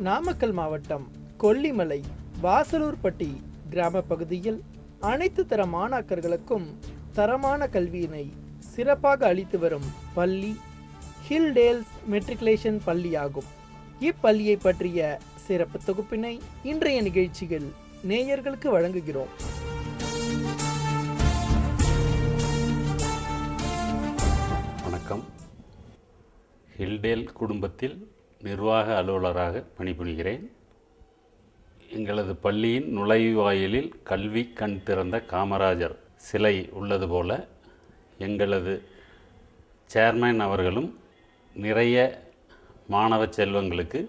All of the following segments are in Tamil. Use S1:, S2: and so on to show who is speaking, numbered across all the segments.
S1: நாமக்கல் மாவட்டம் கொல்லிமலை வாசலூர்பட்டி கிராம பகுதியில் அனைத்து தர மாணாக்கர்களுக்கும் தரமான கல்வியினை சிறப்பாக அளித்து வரும் பள்ளி ஹில்டேல்ஸ் மெட்ரிகுலேஷன் பள்ளியாகும். இப்பள்ளியை பற்றிய சிறப்பு தொகுப்பினை இன்றைய நிகழ்ச்சியில் நேயர்களுக்கு வழங்குகிறோம்.
S2: வணக்கம். ஹில்டேல் குடும்பத்தில் நிர்வாக அலுவலராக பணிபுரிகிறேன். எங்களது பள்ளியின் நுழைவாயிலில் கல்வி கண் திறந்த காமராஜர் சிலை உள்ளது போல எங்களது சேர்மேன் அவர்களும் நிறைய மாணவ செல்வங்களுக்கு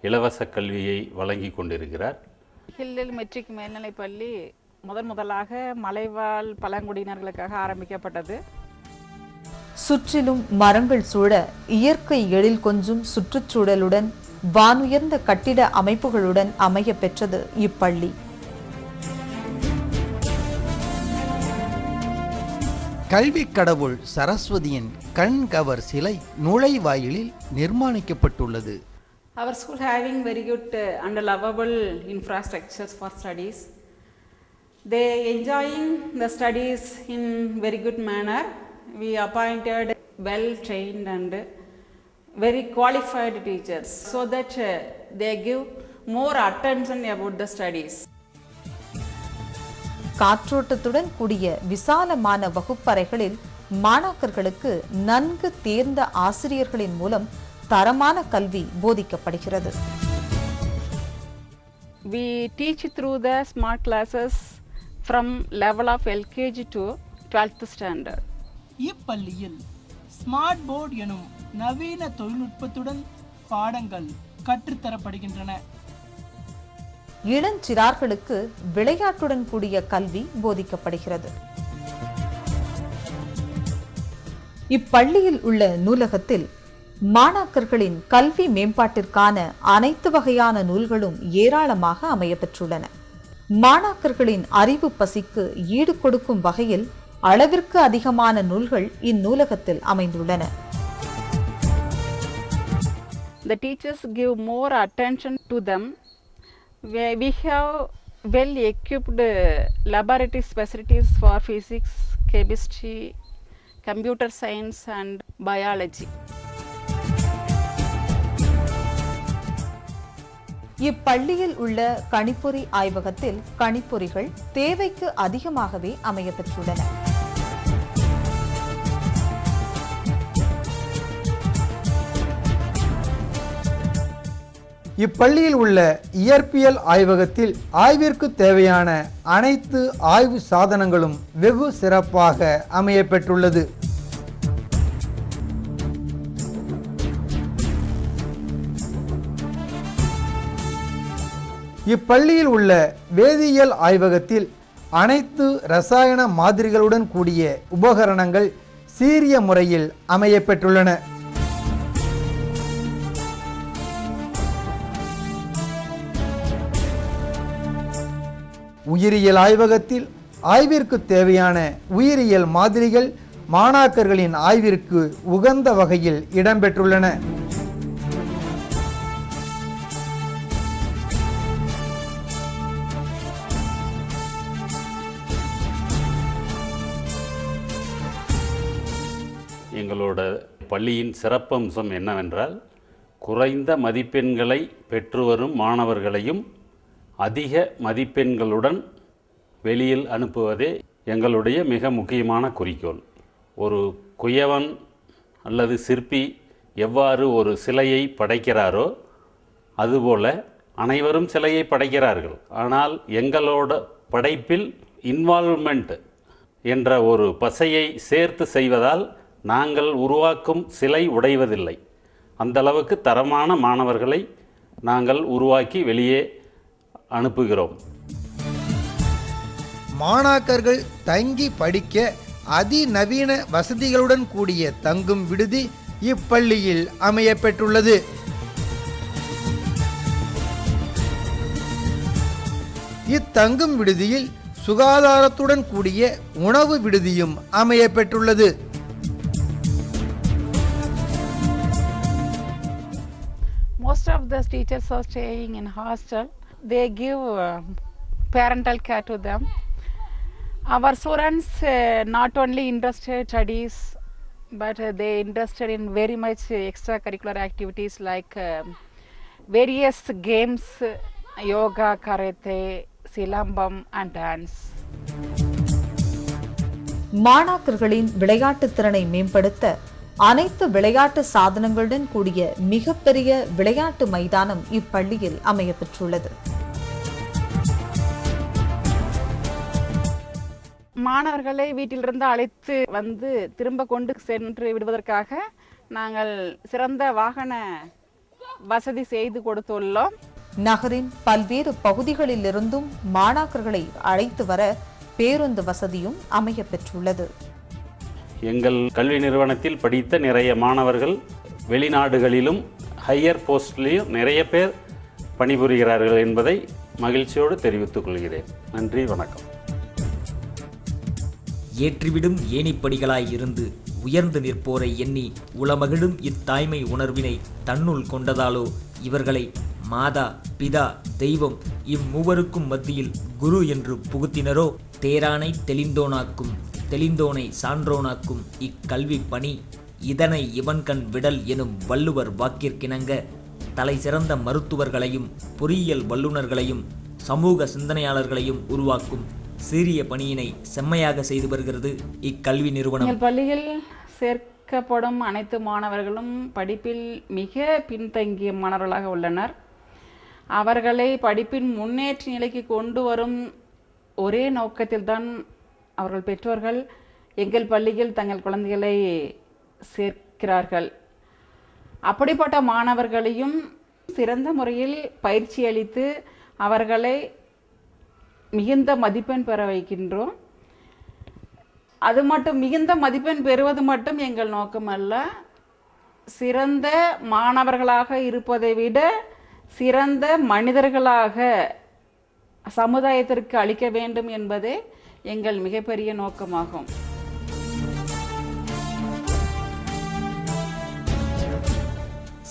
S2: இலவச கல்வியை வழங்கி கொண்டிருக்கிறார்.
S3: ஹில்டேல் மெட்ரிக் மேல்நிலைப்பள்ளி முதலாக மலைவாழ் பழங்குடியினர்களுக்காக ஆரம்பிக்கப்பட்டது.
S4: சுற்றிலும் மரங்கள் சூழ இயற்கை எழில் கொஞ்சும் சுற்றுச்சூழலுடன் வானுயர்ந்த கட்டிட அமைப்புகளுடன் அமைய பெற்றது இப்பள்ளி.
S5: கல்வி கடவுள் சரஸ்வதியின் கண்கவர் சிலை நுழைவாயிலில் நிர்மாணிக்கப்பட்டுள்ளது.
S3: Our school having very good and lovable infrastructures for studies. They enjoying the studies in very good manner. We appointed well trained and very qualified teachers so that they give more attention about the studies.
S4: காற்றோட்டத்துடன் கூடிய விசாலமான வகுப்பறைகளில் மாணாக்கர்களுக்கு நன்கு தேர்ந்த ஆசிரியர்களின் மூலம் தரமான கல்வி போதிக்கப்படுகிறது.
S3: We teach through the smart classes from level of LKG to 12th standard.
S6: இப்பள்ளியில் ஸ்மார்ட் போர்டு எனும் நவீன தொழில்நுட்பத்துடன் பாடங்கள் கற்றுத்தரப்படுகின்றன.
S4: இளஞ்சிறார்களுக்கு விளையாட்டுடன் கூடிய கல்வி போதிக்கப்படுகிறது. இப்பள்ளியில் உள்ள நூலகத்தில் மாணாக்கர்களின் கல்வி மேம்பாட்டிற்கான அனைத்து வகையான நூல்களும் ஏராளமாக அமையப்பெற்றுள்ளன. மாணாக்கர்களின் அறிவு பசிக்கு ஈடு கொடுக்கும் வகையில் அளவிற்கு அதிகமான நூல்கள் இந்நூலகத்தில் அமைந்துள்ளன.
S3: The teachers give more attention to them. We have well equipped laboratory facilities for physics, chemistry, computer science and biology.
S4: இப்பள்ளியில் உள்ள கணிப்பொறி ஆய்வகத்தில் கணிப்பொறிகள் தேவைக்கு அதிகமாகவே அமையப்பெற்றுள்ளன.
S5: இப்பள்ளியில் உள்ள இயற்பியல் ஆய்வகத்தில் ஆய்விற்கு தேவையான அனைத்து ஆய்வு சாதனங்களும் வெகு சிறப்பாக அமையப்பெற்றுள்ளது. இப்பள்ளியில் உள்ள வேதியியல் ஆய்வகத்தில் அனைத்து இரசாயன மாதிரிகளுடன் கூடிய உபகரணங்கள் சீரிய முறையில் அமையப்பெற்றுள்ளன. உயிரியல் ஆய்வகத்தில் ஆய்விற்கு தேவையான உயிரியல் மாதிரிகள் மாணாக்கர்களின் ஆய்விற்கு உகந்த வகையில் இடம்பெற்றுள்ளன.
S2: எங்களோட பள்ளியின் சிறப்பம்சம் என்னவென்றால், குறைந்த மதிப்பெண்களை பெற்று வரும் மாணவர்களையும் அதிக மதிப்பெண்களுடன் வெளியில் அனுப்புவதே எங்களுடைய மிக முக்கியமான குறிக்கோள். ஒரு குயவன் அல்லது சிற்பி எவ்வாறு ஒரு சிலையை படைக்கிறாரோ அதுபோல அனைவரும் சிலையை படைக்கிறார்கள். ஆனால் எங்களோட படைப்பில் இன்வால்வ்மெண்ட் என்ற ஒரு பசையை சேர்த்து செய்வதால் நாங்கள் உருவாக்கும் சிலை உடைவதில்லை. அந்தளவுக்கு தரமான மாணவர்களை நாங்கள் உருவாக்கி வெளியே அனுப்புகிறோம்.
S5: மாணாக்கர்கள் தங்கி படிக்க அதிநவீன வசதிகளுடன் கூடிய தங்கும் விடுதி இப்பள்ளியில் அமையப்பெற்றுள்ளது. இத்தங்கும் விடுதியில் சுகாதாரத்துடன் கூடிய உணவு விடுதியும் அமையப்பெற்றுள்ளது.
S7: most of the teachers are staying in hostel. They give parental care to them. Our students not only interested studies, but they interested in very much extracurricular activities like various games, yoga, karate, silambam and dance.
S4: மாணாக்கர்களின் விளையாட்டுத் திறனை மேம்படுத்த அனைத்து விளையாட்டு சாதனங்களுடன் கூடிய மிகப்பெரிய விளையாட்டு மைதானம் இப்பள்ளியில் அமையப்பெற்றுள்ளது.
S3: மாணவர்களை வீட்டிலிருந்து அழைத்து வந்து திரும்ப கொண்டு சென்று விடுவதற்காக நாங்கள் சிறந்த வாகன வசதி செய்து கொடுத்துள்ளோம்.
S4: நகரின் பல்வேறு பகுதிகளிலிருந்தும் மாணாக்கர்களை அழைத்து வர பேருந்து வசதியும் அமையப்பெற்றுள்ளது.
S2: எங்கள் கல்வி நிறுவனத்தில் படித்த நிறைய மாணவர்கள் வெளிநாடுகளிலும் ஹையர் போஸ்ட்லேயும் நிறைய பேர் பணிபுரிகிறார்கள் என்பதை மகிழ்ச்சியோடு தெரிவித்துக் கொள்கிறேன். நன்றி, வணக்கம்.
S8: ஏற்றிவிடும் ஏணிப்படிகளாய் இருந்து உயர்ந்து நிற்போரை எண்ணி உளமகிழும் இத்தாய்மை உணர்வினை தன்னுள் கொண்டதாலோ இவர்களை மாதா, பிதா, தெய்வம் இம்மூவருக்கும் மத்தியில் குரு என்று புகுத்தினரோ தேரானை தெளிந்தோனாக்கும் தெளிந்தோனை சான்றோனாக்கும் இக்கல்வி பணி இதனை இவன்கண் விடல் எனும் வள்ளுவர் வாக்கிற்கிணங்க தலை சிறந்த மருத்துவர்களையும் பொறியியல் வல்லுநர்களையும் சமூக சிந்தனையாளர்களையும் உருவாக்கும் சீரிய பணியினை செம்மையாக செய்து வருகிறது இக்கல்வி நிறுவனம்.
S3: எங்கள் பள்ளியில் சேர்க்கப்படும் அனைத்து மாணவர்களும் படிப்பில் மிக பின்தங்கிய மாணவர்களாக உள்ளனர். அவர்களை படிப்பின் முன்னேற்ற நிலைக்கு கொண்டு வரும் ஒரே நோக்கத்தில்தான் அவர்கள் பெற்றோர்கள் எங்கள் பள்ளியில் தங்கள் குழந்தைகளை சேர்க்கிறார்கள். அப்படிப்பட்ட மாணவர்களையும் சிறந்த முறையில் பயிற்சி அளித்து அவர்களை மிகுந்த மதிப்பெண் பெற வைக்கின்றோம். அது மட்டும் மிகுந்த மதிப்பெண் பெறுவது மட்டும் எங்கள் நோக்கம் அல்ல. சிறந்த மாணவர்களாக இருப்பதை விட சிறந்த மனிதர்களாக சமுதாயத்திற்கு அளிக்க வேண்டும் என்பதே எங்கள் மிகப்பெரிய நோக்கமாகும்.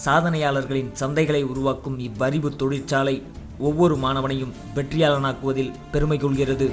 S8: சாதனையாளர்களின் சந்தைகளை உருவாக்கும் இவ்வறிவு தொழிற்சாலை ஒவ்வொரு மாணவனையும் வெற்றியாளனாக்குவதில் பெருமை கொள்கிறது.